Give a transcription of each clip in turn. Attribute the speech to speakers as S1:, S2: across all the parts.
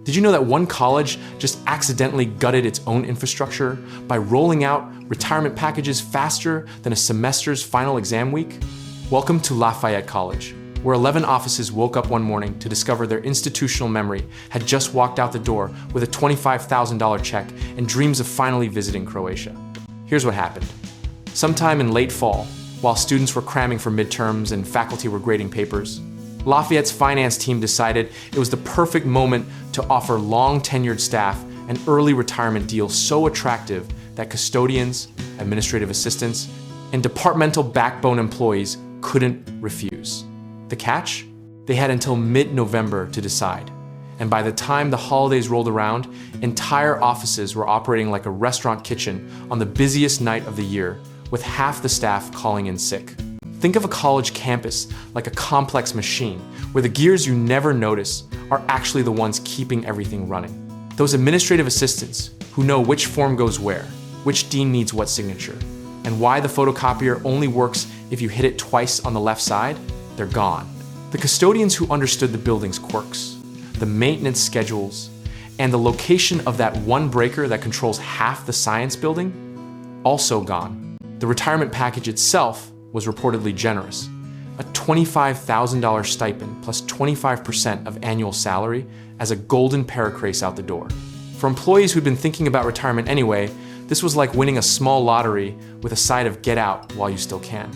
S1: Did you know that one college just accidentally gutted its own infrastructure by rolling out retirement packages faster than a semester's final exam week? Welcome to Lafayette College, where 11 offices woke up one morning to discover their institutional memory had just walked out the door with a $25,000 check and dreams of finally visiting Croatia. Here's what happened. Sometime in late fall, while students were cramming for midterms and faculty were grading papers, Lafayette's finance team decided it was the perfect moment to offer long-tenured staff an early retirement deal so attractive that custodians, administrative assistants, and departmental backbone employees couldn't refuse. The catch? They had until mid-November to decide. And by the time the holidays rolled around, entire offices were operating like a restaurant kitchen on the busiest night of the year, with half the staff calling in sick. Think of a college campus like a complex machine, where the gears you never notice are actually the ones keeping everything running. Those administrative assistants who know which form goes where, which dean needs what signature, and why the photocopier only works if you hit it twice on the left side, they're gone. The custodians who understood the building's quirks, the maintenance schedules, and the location of that one breaker that controls half the science building, also gone. The retirement package itself was reportedly generous. A $25,000 stipend plus 25% of annual salary as a golden paracrase out the door. For employees who'd been thinking about retirement anyway, this was like winning a small lottery with a side of get out while you still can.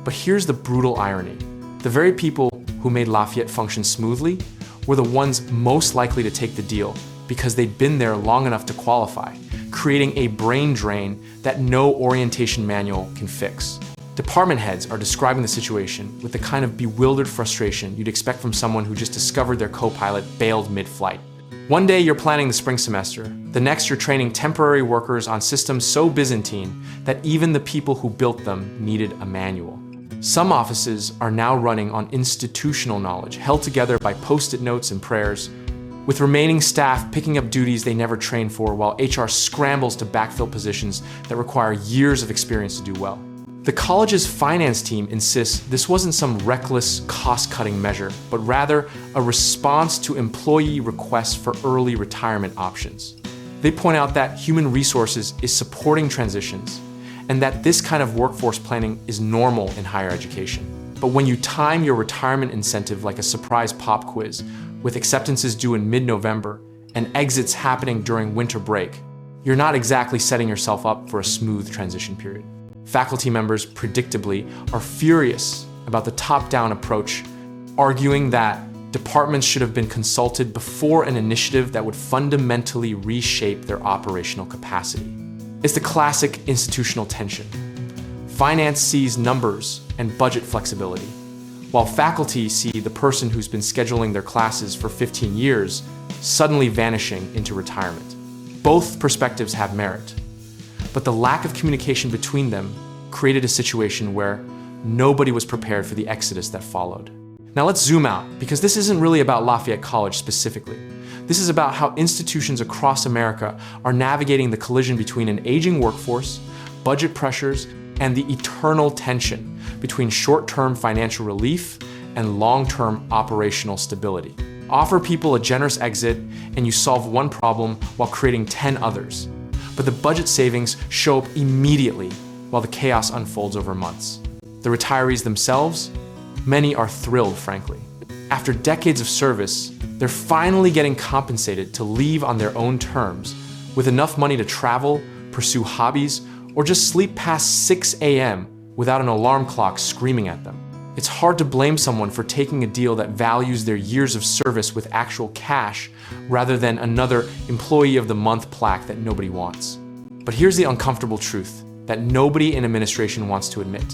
S1: But here's the brutal irony. The very people who made Lafayette function smoothly were the ones most likely to take the deal because they'd been there long enough to qualify, creating a brain drain that no orientation manual can fix. Department heads are describing the situation with the kind of bewildered frustration you'd expect from someone who just discovered their co-pilot bailed mid-flight. One day you're planning the spring semester, the next you're training temporary workers on systems so Byzantine that even the people who built them needed a manual. Some offices are now running on institutional knowledge held together by post-it notes and prayers, with remaining staff picking up duties they never trained for while HR scrambles to backfill positions that require years of experience to do well. The college's finance team insists this wasn't some reckless cost-cutting measure, but rather a response to employee requests for early retirement options. They point out that human resources is supporting transitions and that this kind of workforce planning is normal in higher education. But when you time your retirement incentive like a surprise pop quiz, with acceptances due in mid-November and exits happening during winter break, you're not exactly setting yourself up for a smooth transition period. Faculty members, predictably, are furious about the top-down approach, arguing that departments should have been consulted before an initiative that would fundamentally reshape their operational capacity. It's the classic institutional tension. Finance sees numbers and budget flexibility, while faculty see the person who's been scheduling their classes for 15 years suddenly vanishing into retirement. Both perspectives have merit, but the lack of communication between them created a situation where nobody was prepared for the exodus that followed. Now let's zoom out, because this isn't really about Lafayette College specifically. This is about how institutions across America are navigating the collision between an aging workforce, budget pressures, and the eternal tension between short-term financial relief and long-term operational stability. Offer people a generous exit and you solve one problem while creating 10 others. But the budget savings show up immediately while the chaos unfolds over months. The retirees themselves, many are thrilled, frankly. After decades of service, they're finally getting compensated to leave on their own terms with enough money to travel, pursue hobbies, or just sleep past 6 a.m. without an alarm clock screaming at them. It's hard to blame someone for taking a deal that values their years of service with actual cash rather than another Employee of the Month plaque that nobody wants. But here's the uncomfortable truth that nobody in administration wants to admit.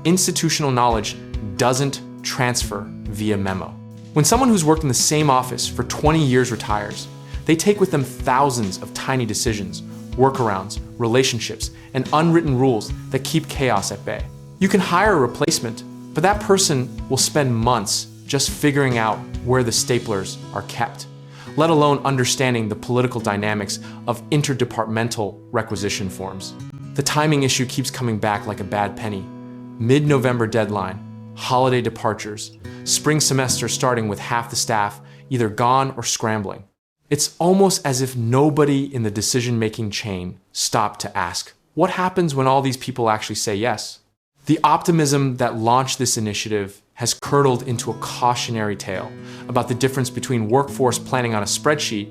S1: Institutional knowledge doesn't transfer via memo. When someone who's worked in the same office for 20 years retires, they take with them thousands of tiny decisions, workarounds, relationships, and unwritten rules that keep chaos at bay. You can hire a replacement, but that person will spend months just figuring out where the staplers are kept, let alone understanding the political dynamics of interdepartmental requisition forms. The timing issue keeps coming back like a bad penny. Mid-November deadline, holiday departures, spring semester starting with half the staff either gone or scrambling. It's almost as if nobody in the decision-making chain stopped to ask, what happens when all these people actually say yes? The optimism that launched this initiative has curdled into a cautionary tale about the difference between workforce planning on a spreadsheet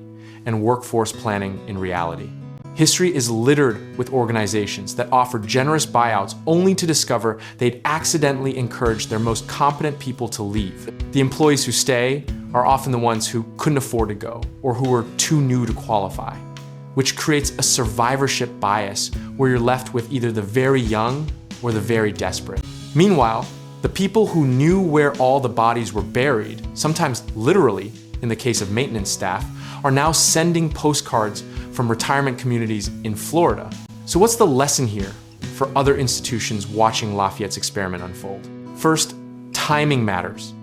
S1: and workforce planning in reality. History is littered with organizations that offer generous buyouts only to discover they'd accidentally encouraged their most competent people to leave. The employees who stay are often the ones who couldn't afford to go or who were too new to qualify, which creates a survivorship bias where you're left with either the very young or the very desperate. Meanwhile, the people who knew where all the bodies were buried, sometimes literally in the case of maintenance staff, are now sending postcards from retirement communities in Florida. So what's the lesson here for other institutions watching Lafayette's experiment unfold? First, timing matters.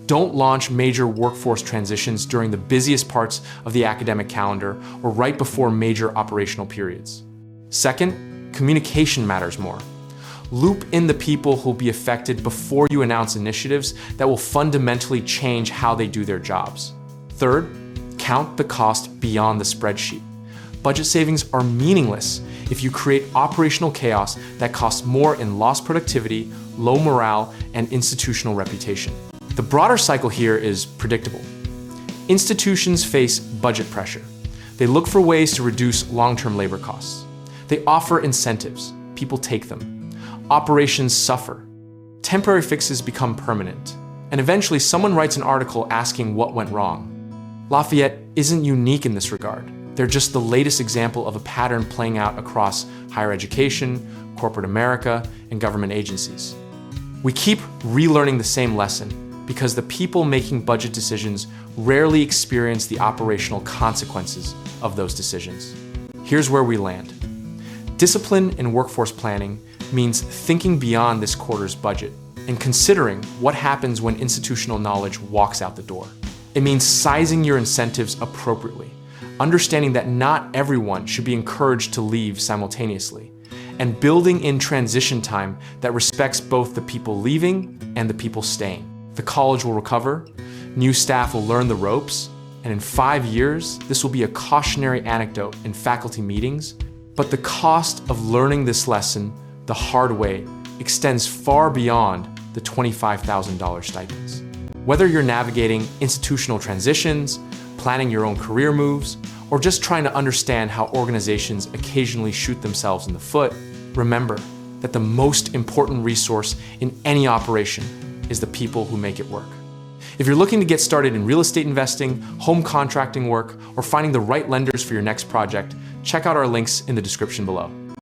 S1: Don't launch major workforce transitions during the busiest parts of the academic calendar or right before major operational periods. Second, communication matters more. Loop in the people who'll be affected before you announce initiatives that will fundamentally change how they do their jobs. Third, count the cost beyond the spreadsheet. Budget savings are meaningless if you create operational chaos that costs more in lost productivity, low morale, and institutional reputation. The broader cycle here is predictable. Institutions face budget pressure. They look for ways to reduce long-term labor costs. They offer incentives. People take them. Operations suffer. Temporary fixes become permanent. And eventually someone writes an article asking what went wrong. Lafayette isn't unique in this regard. They're just the latest example of a pattern playing out across higher education, corporate America, and government agencies. We keep relearning the same lesson because the people making budget decisions rarely experience the operational consequences of those decisions. Here's where we land. Discipline in workforce planning means thinking beyond this quarter's budget and considering what happens when institutional knowledge walks out the door. It means sizing your incentives appropriately, understanding that not everyone should be encouraged to leave simultaneously, and building in transition time that respects both the people leaving and the people staying. The college will recover, new staff will learn the ropes, and in 5 years, this will be a cautionary anecdote in faculty meetings, but the cost of learning this lesson the hard way extends far beyond the $25,000 stipends. Whether you're navigating institutional transitions, planning your own career moves, or just trying to understand how organizations occasionally shoot themselves in the foot, remember that the most important resource in any operation is the people who make it work. If you're looking to get started in real estate investing, home contracting work, or finding the right lenders for your next project, check out our links in the description below.